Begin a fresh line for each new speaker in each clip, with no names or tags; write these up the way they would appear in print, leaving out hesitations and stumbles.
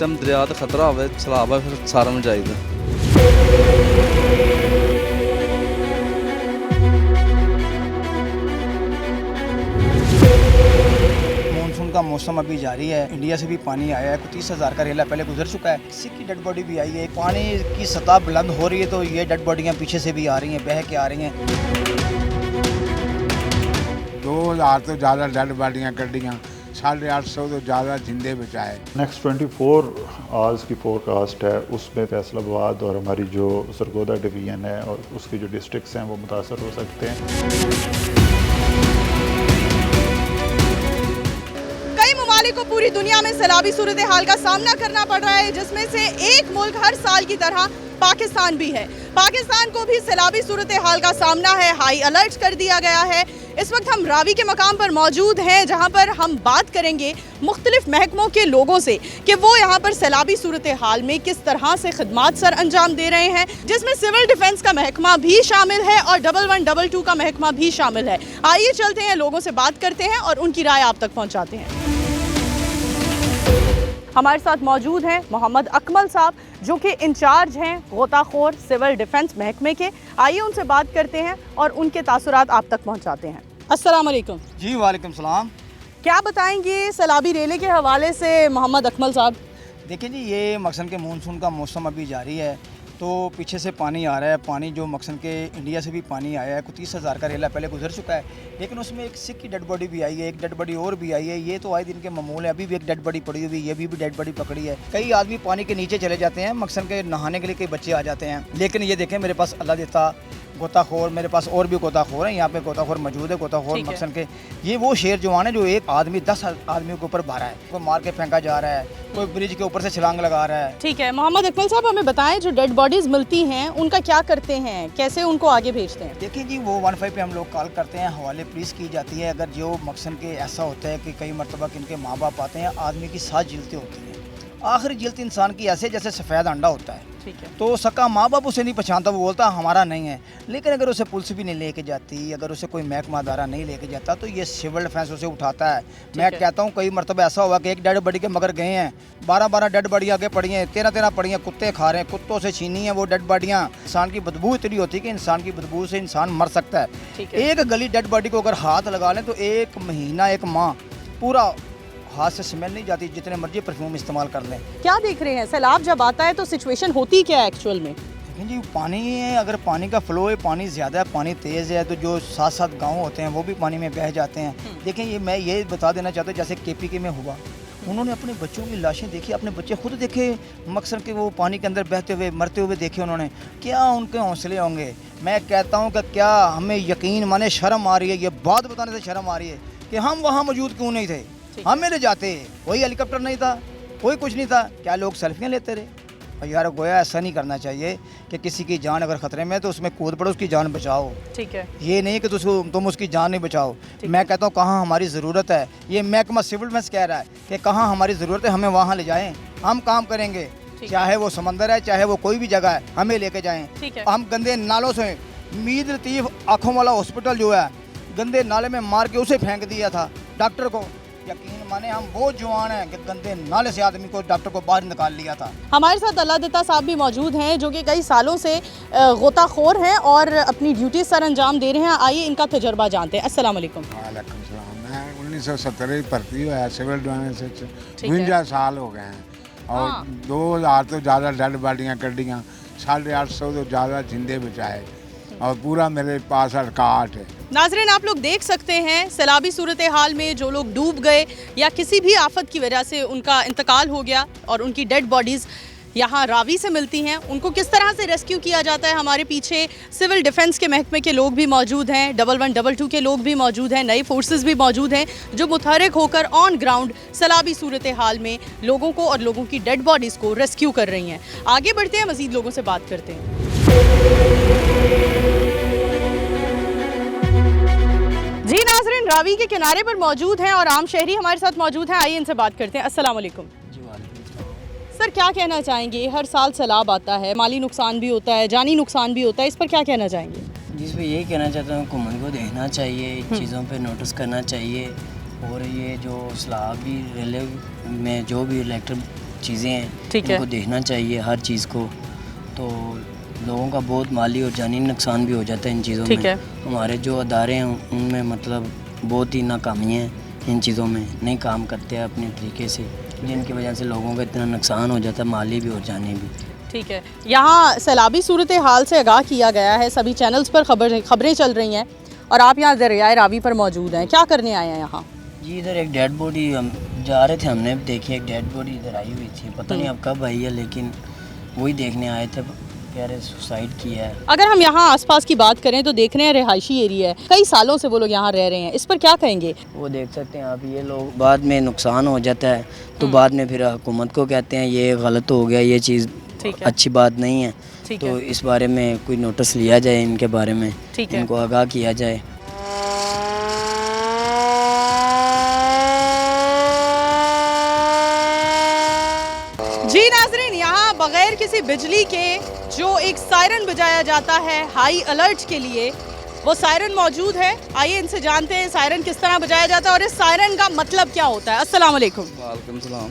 Time दरिया का खतरा हो, सैलाब है, फिर सारा में चाहिए।
मानसून का मौसम अभी जारी है, इंडिया से भी पानी आया है, 30,000 का रेला पहले गुजर चुका है। किसी की डेड बॉडी भी आई है, पानी की सतह बुलंद हो रही है तो ये डेड बॉडियाँ पीछे से भी आ रही हैं, बह के आ रही हैं।
2000 तो ज़्यादा डेड बॉडियाँ कटियाँ, 850 तो ज़्यादा जिंदे बचाए।
नेक्स्ट 24 आवर्स की फोरकास्ट है, उसमें फैसलाबाद और हमारी जो सरगोदा डिवीज़न है और उसकी जो डिस्ट्रिक्ट्स हैं वो मुतासर हो सकते हैं।
कई ममालिक को पूरी दुनिया में सैलाबी सूरत हाल का सामना करना पड़ रहा है, जिसमें से एक मुल्क हर साल की तरह पाकिस्तान भी है। पाकिस्तान को भी सैलाबी सूरत हाल का सामना है, हाई अलर्ट कर दिया गया है। इस वक्त हम रावी के मकाम पर मौजूद हैं, जहां पर हम बात करेंगे मुख्तलिफ महकमों के लोगों से कि वो यहाँ पर सैलाबी सूरत हाल में किस तरह से खिदमात सर अंजाम दे रहे हैं, जिसमें सिविल डिफेंस का महकमा भी शामिल है और 1122 का महकमा भी शामिल है। आइए चलते हैं, लोगों से बात करते हैं और उनकी राय आप तक पहुँचाते हैं। हमारे साथ मौजूद हैं मोहम्मद अकमल साहब, जो कि इंचार्ज हैं गोताखोर सिविल डिफेंस महकमे के। आइए उनसे बात करते हैं और उनके तासुरात आप तक पहुंचाते हैं। अस्सलाम वालेकुम।
जी वालेकुम सलाम।
क्या बताएंगे सैलाबी रेले के हवाले से मोहम्मद अकमल साहब?
देखिए जी, ये मकसन के मानसून का मौसम अभी जारी है तो पीछे से पानी आ रहा है। पानी जो मकसन के इंडिया से भी पानी आया है, 30,000 का रेला पहले गुजर चुका है, लेकिन उसमें एक सिख की डेड बॉडी भी आई है, एक डेड बॉडी और भी आई है। ये तो आए दिन के मामूल है, अभी भी एक डेड बॉडी पड़ी हुई है, ये भी डेड बॉडी पकड़ी है। कई आदमी पानी के नीचे चले जाते हैं मकसन के नहाने के लिए, कई बच्चे आ जाते हैं। लेकिन ये देखें, मेरे पास अल्लाह देता गोताखोर, मेरे पास और भी गोताखोर हैं, यहाँ पे गोताखोर मौजूद है, गोताखोर मकसन के। ये वो शेर जवान है जो एक आदमी 10 आदमियों के ऊपर भारा है, कोई मार के फेंका जा रहा है, कोई ब्रिज के ऊपर से छलांग लगा रहा है।
ठीक है मोहम्मद अकमल साहब, हमें बताएं जो डेड बॉडीज मिलती हैं उनका क्या करते हैं, कैसे उनको आगे भेजते हैं?
देखिए जी, वो 15 पे हम लोग कॉल करते हैं, हवाले पुलिस की जाती है। अगर जो मकसन के ऐसा होता है कि कई मरतबा इनके माँ बाप आते हैं, आदमी की 7 जिल्तें होती हैं, आखिरी जिल्त इंसान की ऐसे जैसे सफ़ेद अंडा होता है।
ठीक है।
तो सका माँ बाप उसे नहीं पहचानता, वो बोलता हमारा नहीं है। लेकिन अगर उसे पुलिस भी नहीं लेके जाती, अगर उसे कोई महकमा अदारा नहीं लेके जाता, तो ये सिविल डिफेंस उसे उठाता है। मैं कहता हूँ कई मरतबा ऐसा हुआ कि एक डेड बॉडी के मगर गए हैं, 12-12 डेड बॉडी आगे पड़ी हैं, 13-13 पड़ी हैं, कुत्ते खा रहे हैं, कुत्तों से छीनी है वो डेड बॉडियाँ। इंसान की बदबू इतनी होती है कि इंसान की बदबू से इंसान मर सकता है। एक गली डेड बॉडी को अगर हाथ लगा लें तो 1 महीना 1 माह पूरा हाथ से स्मेल नहीं जाती, जितने मर्जी परफ्यूम इस्तेमाल कर लें।
क्या देख रहे हैं, सैलाब जब आता है तो सिचुएशन होती क्या है एक्चुअल में?
लेकिन जी पानी है, अगर पानी का फ्लो है, पानी ज़्यादा है, पानी तेज़ है, तो जो 7-7 गांव होते हैं वो भी पानी में बह जाते हैं। देखें, ये मैं ये बता देना चाहता हूँ, जैसे KPK में हुआ, उन्होंने अपने बच्चों की लाशें देखी, अपने बच्चे खुद देखे मकसद के वो पानी के अंदर बहते हुए मरते हुए देखे उन्होंने। क्या उनके हौसले होंगे? मैं कहता हूँ कि क्या हमें यकीन माने शर्म आ रही है, ये बात बताने से शर्म आ रही है कि हम वहाँ मौजूद क्यों नहीं थे, हमें ले जाते। कोई हेलीकॉप्टर नहीं था, कोई कुछ नहीं था, क्या लोग सेल्फियाँ लेते रहे? और यार गोया ऐसा नहीं करना चाहिए कि किसी की जान अगर ख़तरे में है तो उसमें कूद पड़ो, उसकी जान बचाओ।
ठीक है,
ये नहीं कि तुम उसकी जान नहीं बचाओ। मैं कहता हूँ कहाँ हमारी ज़रूरत है, ये महकमा सिविल डिफेंस कह रहा है कि कहाँ हमारी ज़रूरत है, हमें वहाँ ले जाएँ, हम काम करेंगे। चाहे वो समंदर है, चाहे वो कोई भी जगह है, हमें लेके जाएँ। हम गंदे नालों से, मीर लतीफ़ आँखों वाला हॉस्पिटल जो है, गंदे नाले में मार के उसे फेंक दिया था डॉक्टर को। यकीन माने हम वो जवान हैं कि गंदे नाले से आदमी को, डॉक्टर को बाहर निकाल लिया था। हमारे
साथ अल्लाह देता साहब भी मौजूद हैं, जो कि कई सालों से गोताखोर हैं और अपनी ड्यूटी सर अंजाम दे रहे हैं। आइए इनका तजर्बा जानते हैं। अस्सलाम वालेकुम।
वालेकुम सलाम। मैं 1970 ही भर्ती हुआ है सिविल डिफेंस से, 52 साल हो गए हैं और 2000 तो ज़्यादा डेड बॉडियाँ कटियाँ, 850 तो ज़्यादा जिंदे बचाए और पूरा मेरे पास रिकॉर्ड है।
नाज़रीन, आप लोग देख सकते हैं सैलाबी सूरत हाल में जो लोग डूब गए या किसी भी आफत की वजह से उनका इंतकाल हो गया और उनकी डेड बॉडीज़ यहाँ रावी से मिलती हैं, उनको किस तरह से रेस्क्यू किया जाता है। हमारे पीछे सिविल डिफेंस के महकमे के लोग भी मौजूद हैं, 1122 के लोग भी मौजूद हैं, नई फोर्सेस भी मौजूद हैं जो मुतहरिक होकर ऑन ग्राउंड सैलाबी सूरत हाल में लोगों को और लोगों की डेड बॉडीज़ को रेस्क्यू कर रही हैं। आगे बढ़ते हैं, मज़ीद लोगों से बात करते हैं। जी नाज़रीन, रावी के किनारे पर मौजूद हैं और आम शहरी हमारे साथ मौजूद हैं। आइए इनसे बात करते हैं। अस्सलाम वालेकुम। सर, क्या कहना चाहेंगे? हर साल सैलाब आता है, माली नुकसान भी होता है, जानी नुकसान भी होता है, इस पर क्या कहना चाहेंगे?
जिस पर यही कहना चाहता हूँ, हुकूमत को देखना चाहिए, चीज़ों पे नोटिस करना चाहिए और ये जो सैलाबी रेले में जो भी इलेक्ट्रिक चीज़ें हैं,
ठीक है।
इनको देखना चाहिए हर चीज़ को। तो लोगों का बहुत माली और जानी नुकसान भी हो जाता है इन चीज़ों
ठीक
में।
है।
हमारे जो अदारे हैं उनमें मतलब बहुत ही नाकामी है, इन चीज़ों में नहीं काम करते हैं अपने तरीके से, जिनकी वजह से लोगों का इतना नुकसान हो जाता है, माली भी और जानी भी।
ठीक है, यहाँ सैलाबी सूरत हाल से आगाह किया गया है, सभी चैनल्स पर खबरें चल रही हैं और आप यहाँ दरियाए रावी पर मौजूद हैं। क्या करने आए हैं यहाँ?
जी इधर एक डेड बॉडी, हम जा रहे थे, हमने देखी एक डेड बॉडी इधर आई हुई थी, पता नहीं अब कब आई है, लेकिन वही देखने आए थे। प्यारे सुसाइड किया है।
अगर हम यहाँ आसपास की बात करें तो देख रहे हैं रिहायशी एरिया है, कई सालों से वो लोग यहाँ रह रहे हैं, इस पर क्या कहेंगे?
वो देख सकते हैं आप, ये लोग बाद में नुकसान हो जाता है तो बाद में फिर हुकूमत को कहते हैं ये गलत हो गया, ये चीज़ अच्छी बात नहीं है। तो इस बारे में कोई नोटिस लिया जाए, इनके बारे में इनको आगाह किया जाए।
जी नाजरीन, यहाँ बगैर किसी बिजली के जो एक सायरन बजाया जाता है हाई अलर्ट के लिए, वो सायरन मौजूद है। आइए इनसे जानते हैं सायरन किस तरह बजाया जाता है और इस सायरन का मतलब क्या होता है। अस्सलाम वालेकुम।
वालेकुम सलाम।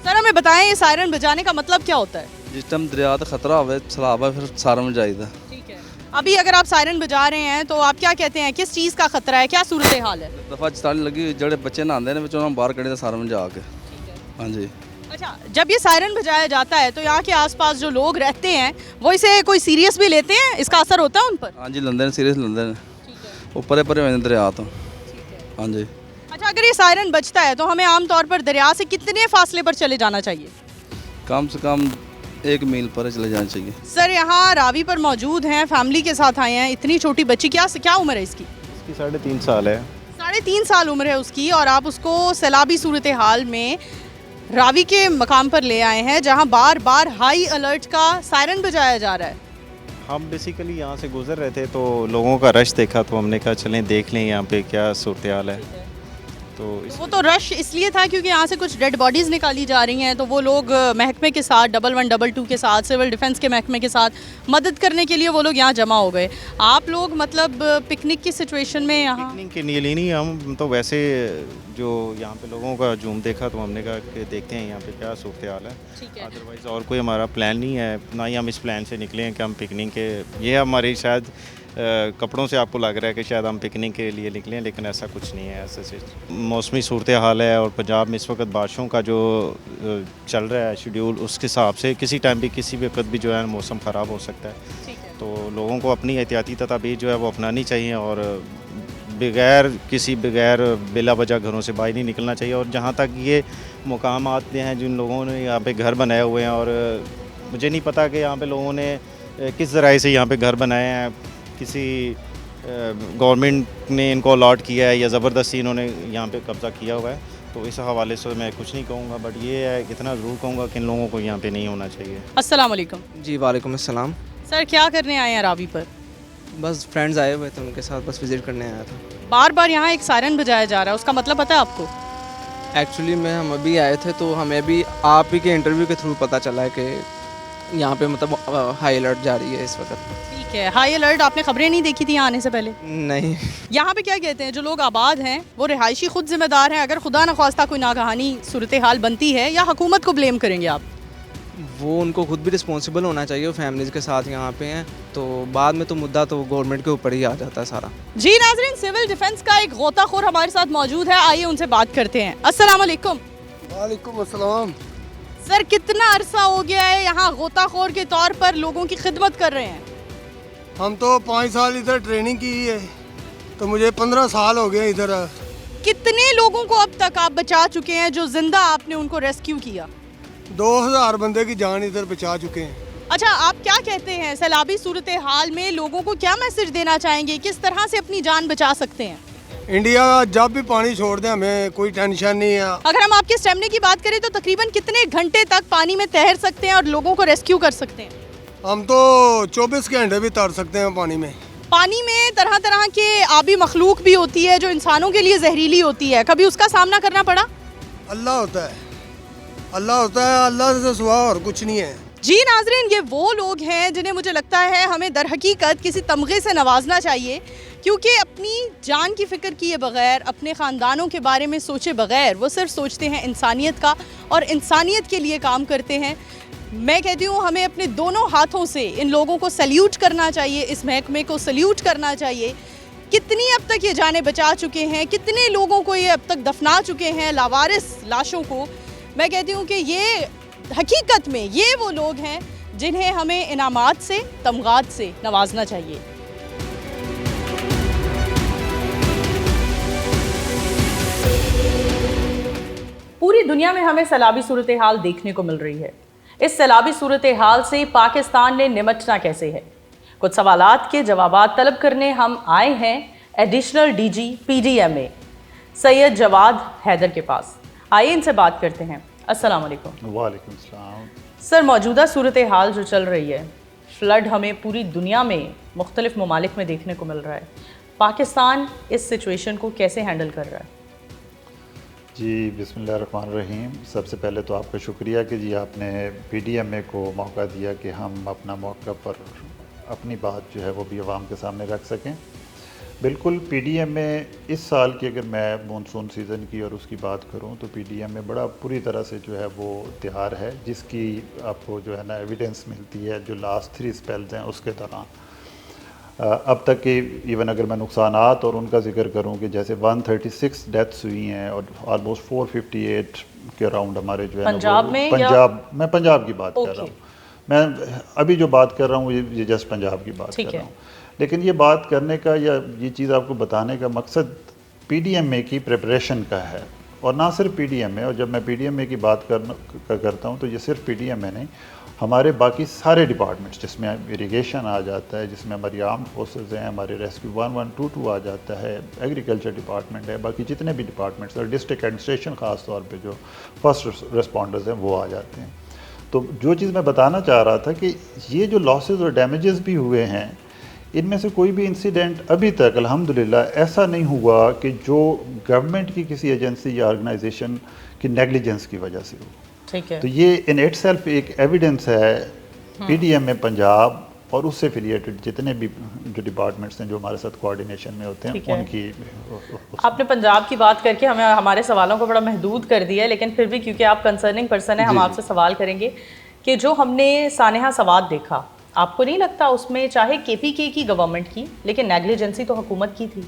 सर हमें बताएं ये सायरन बजाने का मतलब क्या होता है?
जिस टाइम दरिया का खतरा होवे सैलाब आवे फिर सारा में जाइदा।
ठीक है, अभी अगर आप सायरन बजा रहे हैं तो आप क्या कहते हैं, किस चीज़ का खतरा है, क्या सूरत हाल है?
दफ़ा चताली लगी जड़े बच्चे नहाते हैं बच्चों बाहर कड़े सारा में जाके। हाँ जी।
अच्छा, जब ये सायरन बजाया जाता है तो यहाँ के आसपास जो लोग रहते हैं वो इसे कोई सीरियस भी लेते हैं, इसका असर होता है उन पर?
हाँ जी, लंदन सीरियस लंदन ऊपर परे हुए दरिया तो। हाँ जी।
अच्छा, अगर ये सायरन बजता है तो हमें आमतौर पर दरिया से कितने फासले पर चले जाना चाहिए?
कम से कम 1 मील पर चले जाना चाहिए।
सर यहाँ रावी पर मौजूद हैं, फैमिली के साथ आए हैं, इतनी छोटी बच्ची, क्या उम्र है इसकी?
इसकी 3.5 साल है।
3.5 साल उम्र है उसकी और आप उसको सैलाबी सूरत हाल में रावी के मकाम पर ले आए हैं जहाँ बार बार हाई अलर्ट का सायरन बजाया जा रहा है।
हम बेसिकली यहाँ से गुजर रहे थे तो लोगों का रश देखा तो हमने कहा चलें देख लें यहाँ पे क्या सूरत हाल है। तो
वो तो रश इसलिए था क्योंकि यहाँ से कुछ डेड बॉडीज़ निकाली जा रही हैं, तो वो लोग महकमे के साथ 112 के साथ, सिविल डिफेंस के महकमे के साथ मदद करने के लिए वो लोग यहाँ जमा हो गए। आप लोग मतलब पिकनिक की सिचुएशन में यहाँ?
पिकनिक के लिए नहीं, हम तो वैसे जो यहाँ पे लोगों का जुम देखा तो हमने कहा कि देखते हैं यहाँ पे क्या सूरत हाल है। अदरवाइज़ और कोई हमारा प्लान नहीं है, ना ही हम इस प्लान से निकले हैं कि हम पिकनिक के, ये हमारी शायद कपड़ों से आपको लग रहा है कि शायद हम पिकनिक के लिए निकले हैं, लेकिन ऐसा कुछ नहीं है। ऐसे मौसमी सूरत हाल है और पंजाब में इस वक्त बारिशों का जो चल रहा है शेड्यूल, उसके हिसाब से किसी टाइम भी किसी भी वक्त भी जो है मौसम ख़राब हो सकता है। तो लोगों को अपनी एहतियाती तदाबीर जो है वो अपनानी चाहिए और बगैर बिला वजह घरों से बाहर नहीं निकलना चाहिए। और जहाँ तक ये मुकाम आते हैं जिन लोगों ने यहाँ पे घर बनाए हुए हैं, और मुझे नहीं पता कि यहाँ पे लोगों ने किस ज़राए से यहाँ पे घर बनाए हैं, किसी गवर्नमेंट ने इनको अलॉट किया है या ज़बरदस्ती इन्होंने यहाँ पे कब्ज़ा किया हुआ है, तो इस हवाले से मैं कुछ नहीं कहूँगा, बट ये है इतना ज़रूर कहूँगा कि इन लोगों को यहाँ पे नहीं होना चाहिए।
अस्सलाम वालेकुम।
जी वालेकुम अस्सलाम।
सर क्या करने आए हैं रावी पर?
बस फ्रेंड्स आए हुए थे, उनके साथ बस विज़िट करने आया था।
बार बार यहाँ एक सायरन बजाया जा रहा है, उसका मतलब पता है आपको?
एक्चुअली में हम अभी आए थे तो हमें भी आप ही के इंटरव्यू के थ्रू पता चला है कि यहाँ पे मतलब हाई अलर्ट जारी है इस वक्त।
ठीक है, हाई अलर्ट आपने खबरें नहीं देखी थी यहाँ आने से पहले?
नहीं।
यहाँ पे क्या कहते हैं, जो लोग आबाद हैं वो रिहायशी खुद जिम्मेदार हैं, अगर खुदा न ख्वास्ता कोई नागहानी सूरत हाल बनती है, या हुकूमत को ब्लेम करेंगे आप?
वो उनको खुद भी रिस्पॉन्सिबल होना चाहिए, वो फैमिलीज़ के साथ यहाँ पे हैं, तो बाद में तो मुद्दा तो गवर्नमेंट के ऊपर ही आ जाता है सारा।
जी नाजरीन, सिविल डिफेंस का एक गोताखोर हमारे साथ मौजूद है, आइए उनसे बात करते हैं। अस्सलाम वालेकुम।
वालेकुम अस्सलाम।
सर कितना अरसा हो गया है यहाँ गोताखोर के तौर पर लोगों की खिदमत कर रहे हैं?
हम तो 5 साल इधर ट्रेनिंग की है, तो मुझे 15 साल हो गए इधर।
कितने लोगों को अब तक आप बचा चुके हैं जो जिंदा आपने उनको रेस्क्यू किया?
2000 बंदे की जान इधर बचा चुके हैं।
अच्छा, आप क्या कहते हैं, सैलाबी सूरत हाल में लोगों को क्या मैसेज देना चाहेंगे, किस तरह से अपनी जान बचा सकते हैं?
इंडिया जब भी पानी छोड़ दे हमें कोई टेंशन नहीं है।
अगर हम आपके स्टेमिना की बात करें तो तकरीबन कितने घंटे तक पानी में तैर सकते हैं और लोगों को रेस्क्यू कर सकते हैं?
हम तो 24 घंटे भी तैर सकते हैं पानी में।
पानी में तरह तरह के आबी मखलूक भी होती है जो इंसानों के लिए जहरीली होती है, कभी उसका सामना करना पड़ा?
अल्लाह होता है, अल्लाह होता है, अल्लाह से सिवा और कुछ नहीं है।
जी नाजरीन, ये वो लोग हैं जिन्हें मुझे लगता है हमें दर हकीकत किसी तमगे से नवाजना चाहिए क्योंकि अपनी जान की फ़िक्र किए बगैर, अपने ख़ानदानों के बारे में सोचे बगैर वो सिर्फ सोचते हैं इंसानियत का और इंसानियत के लिए काम करते हैं। मैं कहती हूँ हमें अपने दोनों हाथों से इन लोगों को सल्यूट करना चाहिए, इस महकमे को सल्यूट करना चाहिए। कितनी अब तक ये जानें बचा चुके हैं, कितने लोगों को ये अब तक दफना चुके हैं, लावारिस लाशों को। मैं कहती हूँ कि ये हकीकत में ये वो लोग हैं जिन्हें हमें इनामात से, तमगात से नवाजना चाहिए। पूरी दुनिया में हमें सैलाबी सूरत हाल देखने को मिल रही है। इस सैलाबी सूरत हाल से पाकिस्तान ने निपटना कैसे है, कुछ सवालात के जवाबात तलब करने हम आए हैं additional DG PDMA Syed Jawad Haider के पास। आइए इनसे बात करते हैं। अस्सलाम वालेकुम।
वालेकुम सलाम।
सर, मौजूदा सूरत हाल जो चल रही है, फ्लड हमें पूरी दुनिया में मुख्तलिफ ममालिक में देखने को मिल रहा है, पाकिस्तान इस सिचुएशन को कैसे हैंडल कर रहा है?
जी बिस्मिल्लाहिर्रहमानिर्रहीम। सबसे पहले तो आपका शुक्रिया कि जी आपने PDMA को मौका दिया कि हम अपना मौका पर अपनी बात जो है वो भी आवाम के सामने रख सकें। बिल्कुल PDMA इस साल की अगर मैं मानसून सीज़न की और उसकी बात करूं तो PDMA बड़ा पूरी तरह से जो है वो तैयार है, जिसकी आपको जो है ना एविडेंस मिलती है जो लास्ट 3 स्पेल्स हैं उसके दौरान। अब तक के इवन अगर मैं नुकसानात और उनका जिक्र करूं कि जैसे 136 डेथ्स हुई हैं और ऑलमोस्ट 458 के अराउंड हमारे जो है
पंजाब में,
मैं पंजाब की बात कर रहा हूँ। मैं अभी जो बात कर रहा हूँ ये जस्ट पंजाब की बात कर रहा हूँ। लेकिन ये बात करने का या ये चीज़ आपको बताने का मकसद PDMA की प्रिपरेशन का है, और ना सिर्फ PDMA। और जब मैं PDMA की बात करता हूँ तो ये सिर्फ PDMA नहीं, हमारे बाकी सारे डिपार्टमेंट्स जिसमें इरिगेशन आ जाता है, जिसमें हमारी आर्म्ड फोर्सेस हैं, हमारे रेस्क्यू 1122 आ जाता है, एग्रीकल्चर डिपार्टमेंट है, बाकी जितने भी डिपार्टमेंट्स और डिस्ट्रिक्ट एडमिनिस्ट्रेशन ख़ास तौर पे जो फर्स्ट रिस्पॉन्डर्स हैं वो आ जाते हैं। तो जो चीज़ मैं बताना चाह रहा था कि ये जो लॉसेस और डैमेजेस भी हुए हैं, इनमें से कोई भी इंसिडेंट अभी तक अल्हम्दुलिल्लाह ऐसा नहीं हुआ कि जो गवर्नमेंट की किसी एजेंसी या ऑर्गेनाइजेशन की नेग्लिजेंस की वजह से हो।
ठीक है।
तो ये इन इटसेल्फ एक एविडेंस है PDMA पंजाब और उससे एफिलिएटेड जितने भी जो डिपार्टमेंट्स हैं जो हमारे साथ कोऑर्डिनेशन में होते हैं उनकी।
आपने पंजाब की बात करके हमें हमारे सवालों को बड़ा महदूद कर दिया है, लेकिन फिर भी क्योंकि आप कंसर्निंग पर्सन हैं, हम आपसे सवाल करेंगे कि जो हमने सानेहा सवाद देखा, आपको नहीं लगता उसमें चाहे KPK की गवर्नमेंट की, लेकिन नेग्लिजेंसी तो हुकूमत की थी?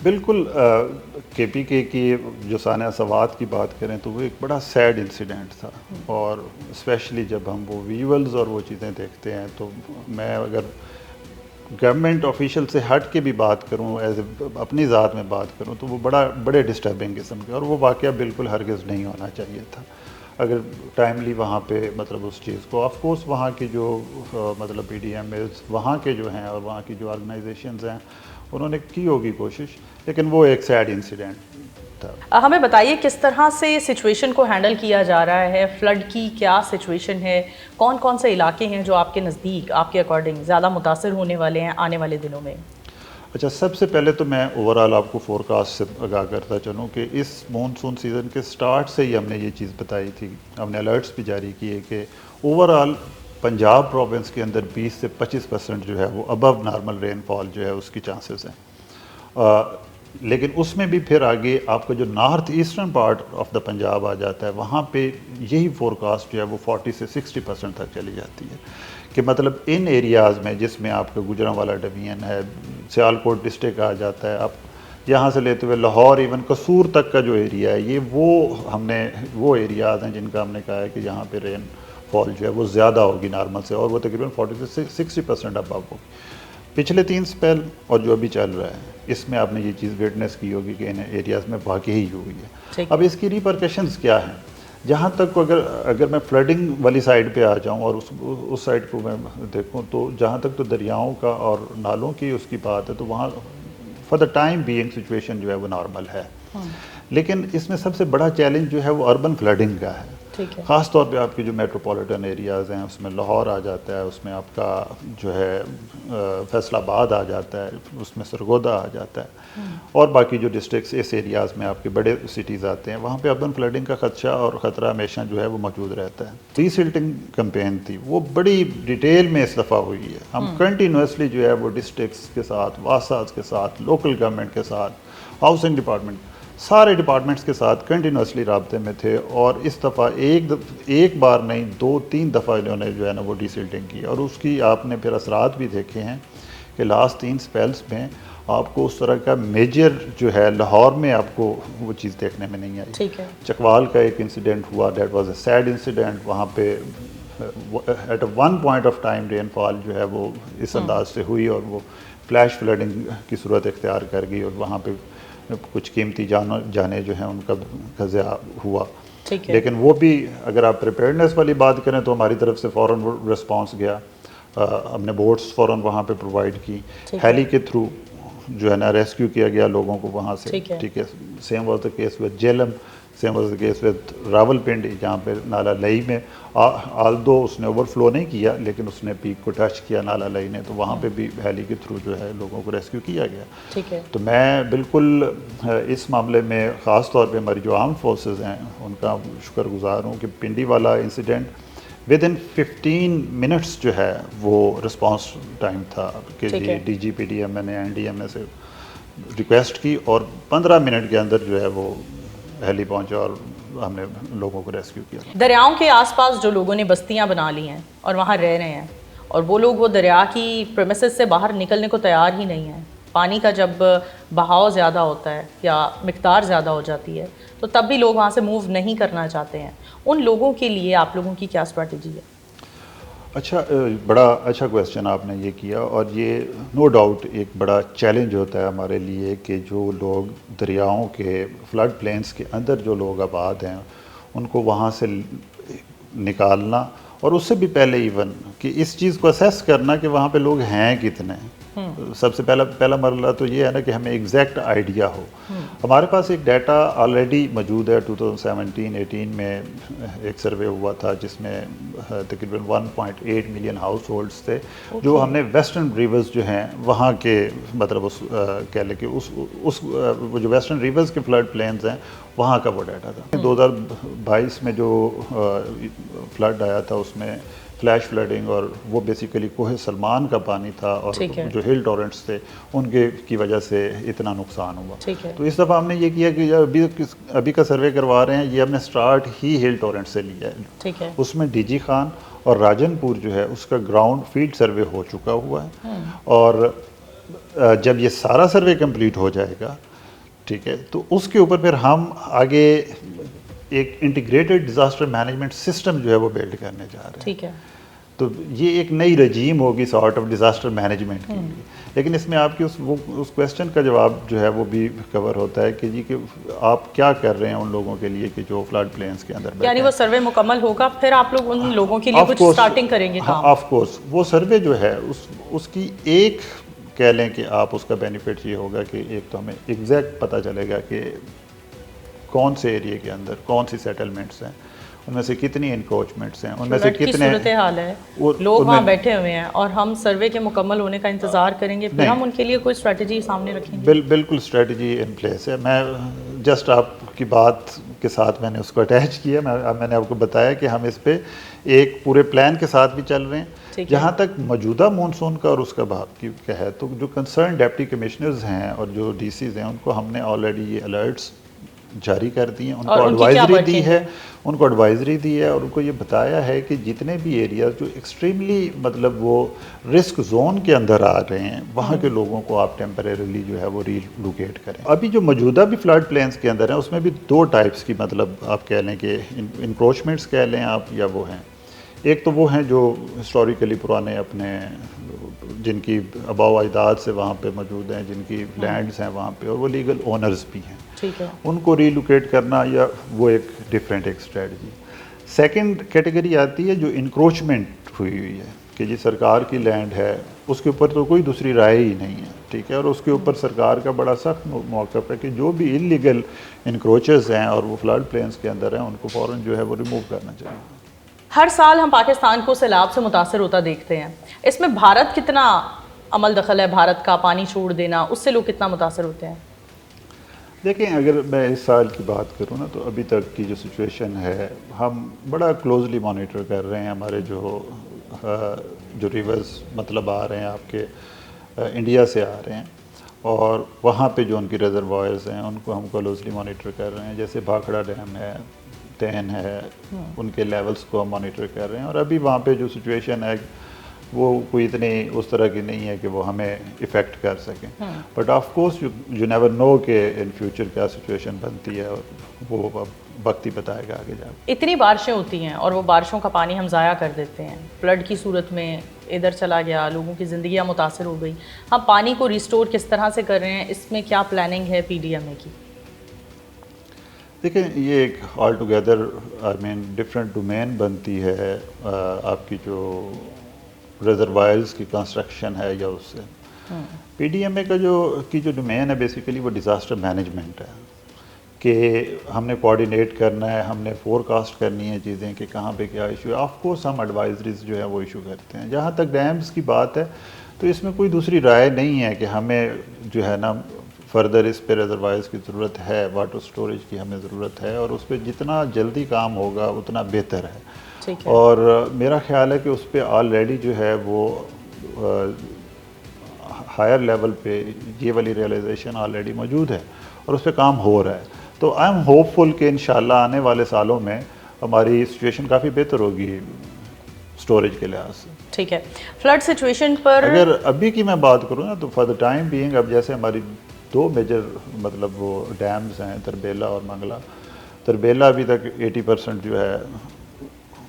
बिल्कुल। KPK की जो सानिया सवाद की बात करें तो वो एक बड़ा सैड इंसिडेंट था, और स्पेशली जब हम वो विजुअल्स और वो चीज़ें देखते हैं तो मैं अगर गवर्नमेंट ऑफिशियल से हट के भी बात करूं, एज अपनी ज़ात में बात करूं, तो वो बड़े डिस्टर्बिंग किस्म के, और वो वाक़या बिल्कुल हरगिज़ नहीं होना चाहिए था। अगर टाइमली वहाँ पे मतलब उस चीज़ को, ऑफ कोर्स वहाँ की जो मतलब PDMA वहाँ के जो हैं और वहाँ की जो ऑर्गेनाइजेशंस हैं उन्होंने की होगी कोशिश, लेकिन वो एक सैड इंसिडेंट था।
हमें बताइए किस तरह से सिचुएशन को हैंडल किया जा रहा है, फ्लड की क्या सिचुएशन है, कौन कौन से इलाके हैं जो आपके नज़दीक, आपके अकॉर्डिंग ज़्यादा मुतासर होने वाले हैं आने वाले दिनों में?
अच्छा, सबसे पहले तो मैं ओवरऑल आपको फोरकास्ट से आगाह करता चलूँ कि इस मानसून सीज़न के स्टार्ट से ही हमने ये चीज़ बताई थी, हमने अलर्ट्स भी जारी किए कि ओवरऑल पंजाब प्रोविंस के अंदर 20 से 25% जो है वो अबव नॉर्मल रेनफॉल जो है उसकी चांसेस हैं। लेकिन उसमें भी फिर आगे आपका जो north eastern part of the Punjab आ जाता है, वहाँ पे यही फोरकास्ट जो है वो 40 से 60% तक चली जाती है कि मतलब इन एरियाज़ में जिसमें आपका गुजरांवाला डिवीजन है, सियालकोट डिस्ट्रिक्ट आ जाता है, आप यहाँ से लेते हुए लाहौर इवन कसूर तक का जो एरिया है, ये वो एरियाज़ हैं जिनका हमने कहा है कि यहाँ पे रेन फॉल जो है वो ज़्यादा होगी नॉर्मल से, और वो तकरीबन 40 से 60% अबव होगी। पिछले 3 स्पेल और जो अभी चल रहा है इसमें आपने ये चीज़ विटनेस की होगी कि इन एरियाज़ में वाकई ही हुई है। अब इसकी रिपरकशंस क्या हैं, जहाँ तक अगर मैं फ्लडिंग वाली साइड पे आ जाऊँ और उस साइड को मैं देखूँ तो जहाँ तक तो दरियाओं का और नालों की उसकी बात है तो वहाँ for the time being situation जो है वो नॉर्मल है। लेकिन इसमें सबसे बड़ा चैलेंज जो है वो अर्बन फ्लडिंग का है।
ठीक है।
ख़ास तौर पे आपकी जो मेट्रोपॉलिटन एरियाज़ हैं उसमें लाहौर आ जाता है, उसमें आपका जो है फैसलाबाद आ जाता है, उसमें सरगोदा आ जाता है, और बाकी जो डिस्ट्रिक्ट्स इस एरियाज़ में आपके बड़े सिटीज़ आते हैं, वहाँ पे अर्बन फ्लडिंग का खदशा और ख़तरा हमेशा जो है वो मौजूद रहता है। रीसिल्टिंग कैंपेन थी वो बड़ी डिटेल में इस दफ़ा हुई है। हम कंटिन्यूसली जो है वो डिस्ट्रिक्ट्स के साथ, वासाज के साथ, लोकल गवर्नमेंट के साथ, हाउसिंग डिपार्टमेंट, सारे डिपार्टमेंट्स के साथ कंटिन्यूसली राब्ते में थे, और इस दफ़ा एक बार नहीं 2-3 दफ़ा इन्होंने जो है ना वो डीसिल्टिंग की, और उसकी आपने फिर असरात भी देखे हैं कि लास्ट 3 स्पेल्स में आपको उस तरह का मेजर जो है लाहौर में आपको वो चीज़ देखने में नहीं आई।
ठीक है।
चकवाल का एक इंसिडेंट हुआ, that was a sad incident. वहाँ पे at one point of time rainfall जो है वो इस अंदाज से हुई और वो फ्लैश फ्लडिंग की सूरत इख्तियार कर गई, और वहाँ पे कुछ कीमती जाने जो हैं उनका ग़ज़ा हुआ।
ठीक है।
लेकिन वो भी अगर आप प्रिपेयर्डनेस वाली बात करें तो हमारी तरफ से फ़ौरन रिस्पांस गया, हमने बोट्स फ़ौरन वहाँ पे प्रोवाइड की, हेली के थ्रू जो है ना रेस्क्यू किया गया लोगों को वहाँ से। ठीक है। Same was the case with Jhelum, same was the case with Rawalpindi, जहाँ पे नाला लई में आल्दो उसने ओवरफ्लो नहीं किया लेकिन उसने पीक को टच किया नाला लई ने, तो वहाँ पे भी हेली के थ्रू जो है लोगों को रेस्क्यू किया गया।
ठीक है।
तो मैं बिल्कुल इस मामले में ख़ास तौर पे हमारी जो आर्म फोर्सेस हैं उनका शुक्रगुजार हूँ कि पिंडी वाला इंसिडेंट विद इन 15 मिनट्स जो है वो रिस्पांस टाइम था कि जी DGPDM ने NDMA से रिक्वेस्ट की और 15 मिनट के अंदर जो है वो हेली पहुंचा और हमने लोगों को रेस्क्यू किया।
दरियाओं के आसपास जो लोगों ने बस्तियां बना ली हैं और वहाँ रह रहे हैं, और वो लोग वो दरिया की प्रेमिसेस से बाहर निकलने को तैयार ही नहीं है। पानी का जब बहाव ज़्यादा होता है या मिक़दार ज़्यादा हो जाती है तो तब भी लोग वहाँ से मूव नहीं करना चाहते हैं। उन लोगों के लिए आप लोगों की क्या स्ट्रैटेजी है?
अच्छा, बड़ा अच्छा क्वेश्चन आपने ये किया, और ये नो डाउट एक बड़ा चैलेंज होता है हमारे लिए कि जो लोग दरियाओं के फ्लड प्लेन्स के अंदर जो लोग आबाद हैं उनको वहाँ से निकालना, और उससे भी पहले इवन कि इस चीज़ को असेस करना कि वहाँ पे लोग हैं कितने। सबसे पहला मरला तो ये है ना कि हमें एग्जैक्ट आइडिया हो। हमारे पास एक डाटा ऑलरेडी मौजूद है। 2017-18 में एक सर्वे हुआ था जिसमें तकरीबन 1.8 मिलियन हाउस होल्ड्स थे जो हमने वेस्टर्न रिवर्स जो हैं वहाँ के मतलब उस कह लें कि उस वो जो वेस्टर्न रिवर्स के फ्लड प्लेन्स हैं वहाँ का वो डाटा था। 2022 में जो फ्लड आया था उसमें फ्लैश फ्लडिंग, और वो बेसिकली कोहे सलमान का पानी था और जो हिल टॉरेंट्स थे उनके की वजह से इतना नुकसान हुआ। तो इस दफ़ा हमने ये किया कि अभी का सर्वे करवा रहे हैं, ये हमने स्टार्ट ही हिल टॉरेंट से लिया है। उसमें DG खान और राजनपुर जो है उसका ग्राउंड फील्ड सर्वे हो चुका हुआ है, और जब ये सारा सर्वे कंप्लीट हो जाएगा, ठीक है, तो उसके ऊपर फिर हम आगे एक इंटीग्रेटेड डिज़ास्टर मैनेजमेंट सिस्टम जो है वो बिल्ड करने जा रहे हैं।
ठीक है।
तो ये एक नई रजीम होगी सॉर्ट ऑफ डिज़ास्टर मैनेजमेंट के लिए। लेकिन इसमें आपकी उस क्वेश्चन का जवाब जो है वो भी कवर होता है कि जी कि आप क्या कर रहे हैं उन लोगों के लिए कि जो फ्लड प्लेन्स के अंदर,
यानी वो सर्वे मुकम्मल होगा फिर आप लोग उन लोगों के लिए कुछ स्टार्टिंग करेंगे काम।
ऑफ कोर्स वो सर्वे जो है उसकी एक कह लें कि आप उसका बेनिफिट ये होगा कि एक तो हमें एग्जैक्ट पता चलेगा कि कौन से एरिया के अंदर कौन सी सेटलमेंट्स हैं, उनमें से कितनी एनक्रोचमेंट्स हैं, उनमें से कितने
सूरत हाल है, लोग वहाँ बैठे हुए हैं, और हम सर्वे के मुकम्मल होने का इंतज़ार करेंगे, फिर हम उनके लिए कोई स्ट्रेटजी सामने रखेंगे।
बिल्कुल स्ट्रेटजी इन प्लेस है। मैं जस्ट आपकी बात के साथ मैंने उसको अटैच किया। मैंने आपको बताया कि हम इस पर एक पूरे प्लान के साथ भी चल रहे हैं। जहाँ तक मौजूदा मानसून का और उसका भाग की क्या है, तो जो कंसर्न डिप्टी कमिश्नर्स हैं और जो DCs हैं उनको हमने ऑलरेडी ये अलर्ट्स जारी कर दिए, उनको एडवाइजरी दी है और उनको ये बताया है कि जितने भी एरियाज जो एक्सट्रीमली मतलब वो रिस्क जोन के अंदर आ रहे हैं वहाँ के लोगों को आप टेम्परेरीली जो है वो रीलोकेट करें। अभी जो मौजूदा भी फ्लड प्लेन्स के अंदर हैं उसमें भी 2 टाइप्स की मतलब आप कह लें कि इंक्रोचमेंट्स कह लें आप, या वो हैं, एक तो वो हैं जो हिस्टोरिकली पुराने अपने जिनकी आबाओ अजदाद से वहाँ पे मौजूद हैं, जिनकी लैंड्स हैं वहाँ पे और वो लीगल ओनर्स भी हैं,
ठीक है,
उनको रीलोकेट करना या वो एक डिफरेंट एक स्ट्रेटजी। सेकंड कैटेगरी आती है जो इंक्रोचमेंट हुई है कि जी सरकार की लैंड है उसके ऊपर तो कोई दूसरी राय ही नहीं है, ठीक है, और उसके ऊपर सरकार का बड़ा सख्त मौक़िफ़ है कि जो भी इलीगल इंक्रोचेस हैं और वो फ्लड प्लेन्स के अंदर हैं उनको फ़ौरन जो है वो रिमूव करना चाहिए।
हर साल हम पाकिस्तान को सैलाब से मुतासर होता देखते हैं, इसमें भारत कितना अमल दखल है? भारत का पानी छोड़ देना, उससे लोग कितना मुतासर होते हैं?
देखें, अगर मैं इस साल की बात करूँ ना तो अभी तक की जो सिचुएशन है हम बड़ा क्लोजली मॉनिटर कर रहे हैं। हमारे जो रिवर्स मतलब आ रहे हैं आपके इंडिया से आ रहे हैं और वहाँ पे जो उनकी रिजर्वायर्स हैं उनको हम क्लोजली मॉनिटर कर रहे हैं। जैसे भाखड़ा डैम है, तैन है, उनके लेवल्स को हम मॉनिटर कर रहे हैं और अभी वहाँ पे जो सिचुएशन है वो कोई इतनी उस तरह की नहीं है कि वो हमें इफ़ेक्ट कर सकें। But of course you never know कि इन फ्यूचर क्या सिचुएशन बनती है और वो वक्त ही बताएगा आगे जाकर।
इतनी बारिशें होती हैं और वो बारिशों का पानी हम ज़ाया कर देते हैं, फ्लड की सूरत में इधर चला गया, लोगों की ज़िंदगियाँ मुतासर हो गई। हम पानी को रिस्टोर किस तरह से कर रहे हैं, इसमें क्या प्लानिंग है PDMA की?
देखें, ये एक ऑल टुगेदर डिफरेंट डोमेन बनती है आपकी जो रिजर्वायर्स की कंस्ट्रक्शन है या उससे। PDMA का जो डोमेन है बेसिकली वो डिज़ास्टर मैनेजमेंट है कि हमने कोऑर्डिनेट करना है, हमने फोरकास्ट करनी है चीज़ें कि कहाँ पे क्या इशू है। ऑफ कोर्स हम एडवाइजरीज जो है वो इशू करते हैं। जहाँ तक डैम्स की बात है तो इसमें कोई दूसरी राय नहीं है कि हमें जो है ना फर्दर इस पे रिजर्वायर्स की ज़रूरत है, वाटर स्टोरेज की हमें ज़रूरत है और उस पर जितना जल्दी काम होगा उतना बेहतर है। और मेरा ख्याल है कि उस पर ऑलरेडी जो है वो हायर लेवल पे ये वाली रियलाइजेशन ऑलरेडी मौजूद है और उस पर काम हो रहा है। तो आई एम होपफुल कि इंशाल्लाह आने वाले सालों में हमारी सिचुएशन काफ़ी बेहतर होगी स्टोरेज के लिहाज से।
ठीक है, फ्लड सिचुएशन पर
अगर अभी की मैं बात करूँ ना तो फॉर द टाइम बीइंग अब जैसे हमारी दो मेजर मतलब वो डैम्स हैं तरबेला और मंगला। तरबेला अभी तक 80% जो है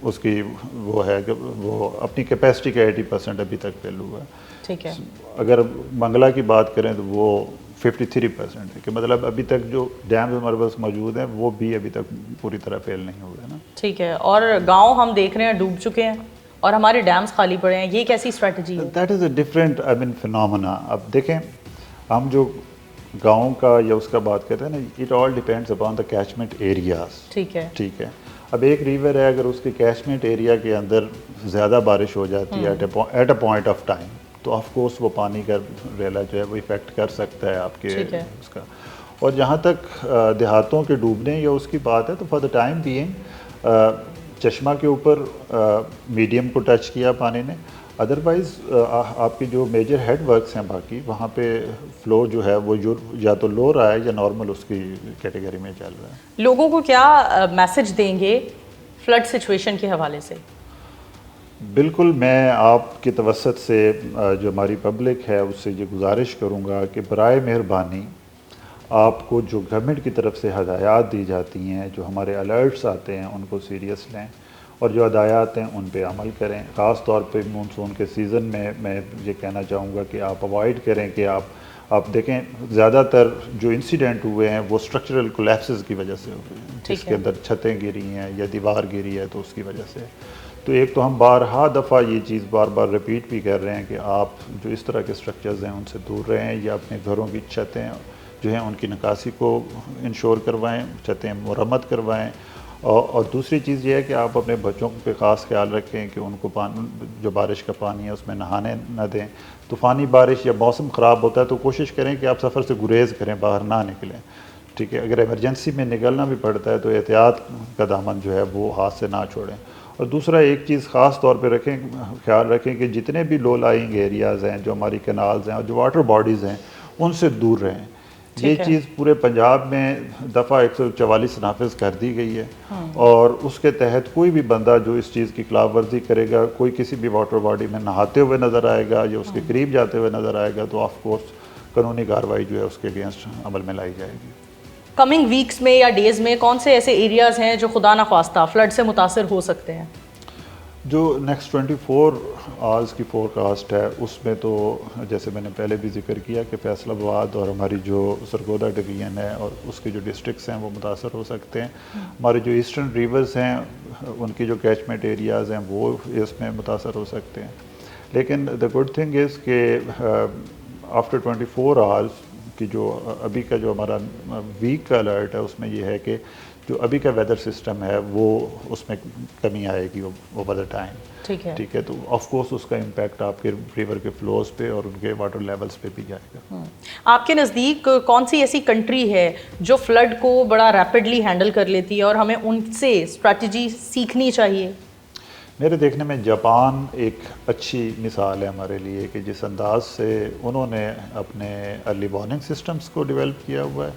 उसकी वो है कि वो अपनी कैपेसिटी का 80% अभी तक फेल हुआ है।
ठीक है,
अगर मंगला की बात करें तो वो 53% है कि मतलब अभी तक जो डैम्स हमारे पास मौजूद हैं वो भी अभी तक पूरी तरह फेल नहीं हुए ना।
ठीक है, और गांव हम देख रहे हैं डूब चुके हैं और हमारे डैम्स खाली पड़े हैं, ये कैसी स्ट्रेटजी है?
That is a different phenomena. अब देखें, हम जो गाँव का या उसका बात करते हैं ना, it all depends upon the catchment areas.
ठीक है,
ठीक है। अब एक रिवर है, अगर उसके कैचमेंट एरिया के अंदर ज़्यादा बारिश हो जाती है at a point of time तो ऑफ कोर्स वो पानी का रेला जो है वो इफ़ेक्ट कर सकता है आपके उसका। और जहाँ तक देहातों के डूबने या उसकी बात है तो फॉर द टाइम बीइंग चश्मा के ऊपर मीडियम को टच किया पानी ने। अदरवाइज़ आपके जो मेजर हेड वर्क्स हैं बाकी वहाँ पे फ्लो जो है वो या तो लो रहा है या नॉर्मल उसकी कैटेगरी में चल रहा है।
लोगों को क्या मैसेज देंगे फ्लड सिचुएशन के हवाले से?
बिल्कुल, मैं आपकी तवसत से जो हमारी पब्लिक है उससे ये गुजारिश करूँगा कि बराए मेहरबानी आपको जो गवर्नमेंट की तरफ से हदायत दी जाती हैं, जो हमारे अलर्ट्स आते हैं उनको सीरियस लें और जो हदायत हैं उन पे अमल करें। ख़ास तौर पे मानसून के सीज़न में मैं ये कहना चाहूँगा कि आप अवॉइड करें कि आप देखें ज़्यादातर जो इंसिडेंट हुए हैं वो स्ट्रक्चरल कोलैप्सेस की वजह से हुए हैं, जिसके अंदर छतें गिरी हैं या दीवार गिरी है तो उसकी वजह से। तो एक तो हम बारहा दफ़ा ये चीज़ बार बार रिपीट भी कर रहे हैं कि आप जो इस तरह के स्ट्रक्चर्स हैं उनसे दूर रहें या अपने घरों की छतें जो हैं उनकी निकासी को इंश्योर करवाएं, छतें मुरम्मत करवाएं। और दूसरी चीज़ ये है कि आप अपने बच्चों पे ख़ास ख्याल रखें कि उनको जो बारिश का पानी है उसमें नहाने न दें। तूफ़ानी बारिश या मौसम ख़राब होता है तो कोशिश करें कि आप सफ़र से गुरेज़ करें, बाहर ना निकलें। ठीक है, अगर इमरजेंसी में निकलना भी पड़ता है तो एहतियात का दामन जो है वो हाथ से ना छोड़ें। और दूसरा एक चीज़ ख़ास तौर पे ख्याल रखें कि जितने भी लो लाइंग एरियाज़ हैं, जो हमारी कैनाल्स हैं और जो वाटर बॉडीज़ हैं उनसे दूर रहें। ये चीज़ पूरे पंजाब में दफ़ा 144 नाफिज कर दी गई है और उसके तहत कोई भी बंदा जो इस चीज़ की खिलाफ वर्जी करेगा, कोई किसी भी वाटर बॉडी में नहाते हुए नज़र आएगा या उसके करीब जाते हुए नज़र आएगा तो ऑफ कोर्स कानूनी कार्रवाई जो है उसके अगेंस्ट अमल में लाई जाएगी।
कमिंग वीक्स में या डेज़ में कौन से ऐसे एरियाज़ हैं जो खुदा न ख्वास्ता फ्लड से मुतासर हो सकते हैं?
जो नेक्स्ट 24 आवर्स की फोरकास्ट है उसमें तो जैसे मैंने पहले भी जिक्र किया कि फैसलाबाद और हमारी जो सरगोदा डिवीज़न है और उसके जो डिस्ट्रिक्ट्स हैं वो मुतासर हो सकते हैं। हमारे जो ईस्टर्न रिवर्स हैं उनकी जो कैचमेंट एरियाज़ हैं वो इसमें मुतासर हो सकते हैं। लेकिन द गुड थिंग इज़ कि आफ्टर 24 आवर्स की जो अभी का जो हमारा वीक का अलर्ट है उसमें ये है कि जो अभी का वेदर सिस्टम है वो उसमें कमी आएगी ओवर द टाइम।
ठीक है।
ठीक है, तो ऑफ कोर्स उसका इम्पैक्ट आपके रिवर के फ्लोज पे और उनके वाटर लेवल्स पे भी जाएगा।
आपके नज़दीक कौन सी ऐसी कंट्री है जो फ्लड को बड़ा रैपिडली हैंडल कर लेती है और हमें उनसे स्ट्रैटेजी सीखनी चाहिए?
मेरे देखने में जापान एक अच्छी मिसाल है हमारे लिए कि जिस अंदाज से उन्होंने अपने अर्ली वार्निंग सिस्टम्स को डेवलप किया हुआ है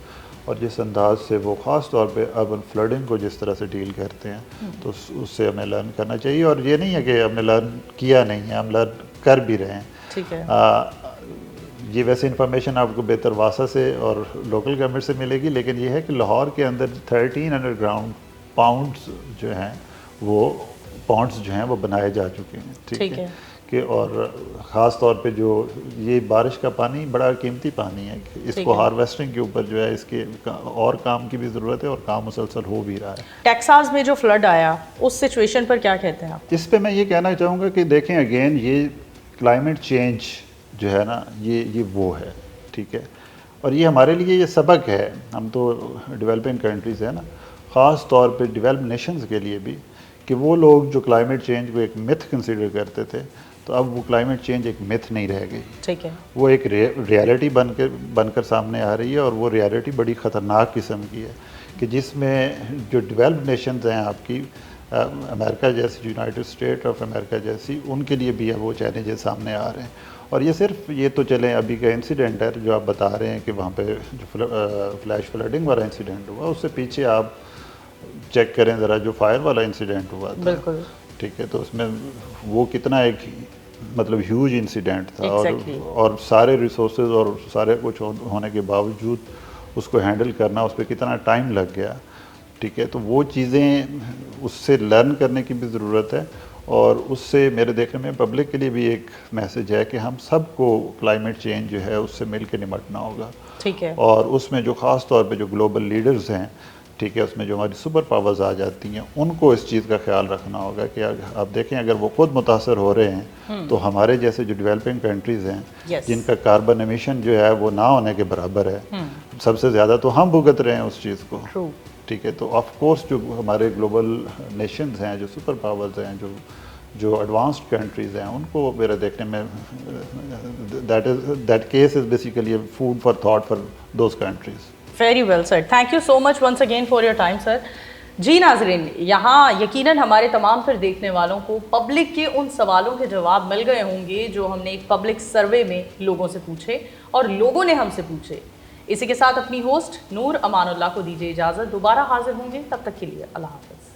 और जिस अंदाज से वो ख़ास तौर पे अर्बन फ्लडिंग को जिस तरह से डील करते हैं, तो उससे हमें लर्न करना चाहिए। और ये नहीं है कि हमने लर्न किया नहीं है, हम लर्न कर भी रहे हैं।
ठीक है।
ये वैसे इन्फॉर्मेशन आपको बेहतर वासा से और लोकल गवर्नमेंट से मिलेगी, लेकिन ये है कि लाहौर के अंदर 13 अंडरग्राउंड पाउंड्स जो हैं वो बनाए जा चुके हैं। ठीक है कि और ख़ास तौर पे जो ये बारिश का पानी बड़ा कीमती पानी है, इसको हार्वेस्टिंग के ऊपर जो है इसके और काम की भी ज़रूरत है और काम मुसलसल हो भी रहा है।
टेक्सास में जो फ्लड आया उस सिचुएशन पर क्या कहते हैं आप?
इस पे मैं ये कहना चाहूँगा कि देखें अगेन ये क्लाइमेट चेंज जो है ना ये वो है। ठीक है, और ये हमारे लिए ये सबक है। हम तो डेवलपिंग कंट्रीज़ है ना, ख़ास तौर पे डेवलप नेशंस के लिए भी, कि वो लोग जो क्लाइमेट चेंज को एक मिथ कंसीडर करते थे, तो अब वो क्लाइमेट चेंज एक मिथ नहीं रह गई।
ठीक है, वो
एक रियलिटी बनकर सामने आ रही है और वो रियलिटी बड़ी ख़तरनाक किस्म की है कि जिसमें जो डेवलप्ड नेशंस हैं आपकी अमेरिका जैसी, यूनाइटेड स्टेट ऑफ अमेरिका जैसी, उनके लिए भी अब वो चैलेंजेस सामने आ रहे हैं। और ये सिर्फ ये तो चलें अभी का इंसिडेंट है जो आप बता रहे हैं कि वहाँ पे जो फ्लैश फ्लडिंग वाला इंसिडेंट हुआ, उससे पीछे आप चेक करें ज़रा जो फायर वाला इंसिडेंट हुआ था।
बिल्कुल।
ठीक है, तो उसमें वो कितना एक मतलब ह्यूज इंसिडेंट था।
exactly.
और सारे रिसोर्सेज और सारे कुछ होने के बावजूद उसको हैंडल करना, उस पर कितना टाइम लग गया। ठीक है, तो वो चीज़ें उससे लर्न करने की भी ज़रूरत है और उससे मेरे देखने में पब्लिक के लिए भी एक मैसेज है कि हम सबको क्लाइमेट चेंज जो है उससे मिल के निपटना होगा।
ठीक है,
और उसमें जो ख़ास तौर पे जो ग्लोबल लीडर्स हैं, ठीक है, उसमें जो हमारी सुपर पावर्स आ जाती हैं, उनको इस चीज़ का ख्याल रखना होगा कि आप देखें अगर वो खुद मुतासर हो रहे हैं तो हमारे जैसे जो डेवलपिंग कंट्रीज़ हैं जिनका कार्बन एमिशन जो है वो ना होने के बराबर है, सबसे ज़्यादा तो हम भुगत रहे हैं उस चीज़ को। ठीक है, तो ऑफ कोर्स जो हमारे ग्लोबल नेशंस हैं, जो सुपर पावर्स हैं, जो एडवांस्ड कंट्रीज़ हैं, उनको मेरे देखने में that case is basically food for thought for those countries.
Very well sir, thank you so much once again for your time sir. जी नाजरीन, यहाँ यकीनन हमारे तमाम फिर देखने वालों को पब्लिक के उन सवालों के जवाब मिल गए होंगे जो हमने एक पब्लिक सर्वे में लोगों से पूछे और लोगों ने हमसे पूछे। इसी के साथ अपनी होस्ट नूर अमानुल्लाह को दीजिए इजाज़त, दोबारा हाजिर होंगे, तब तक के लिए अल्लाह हाफ़िज़।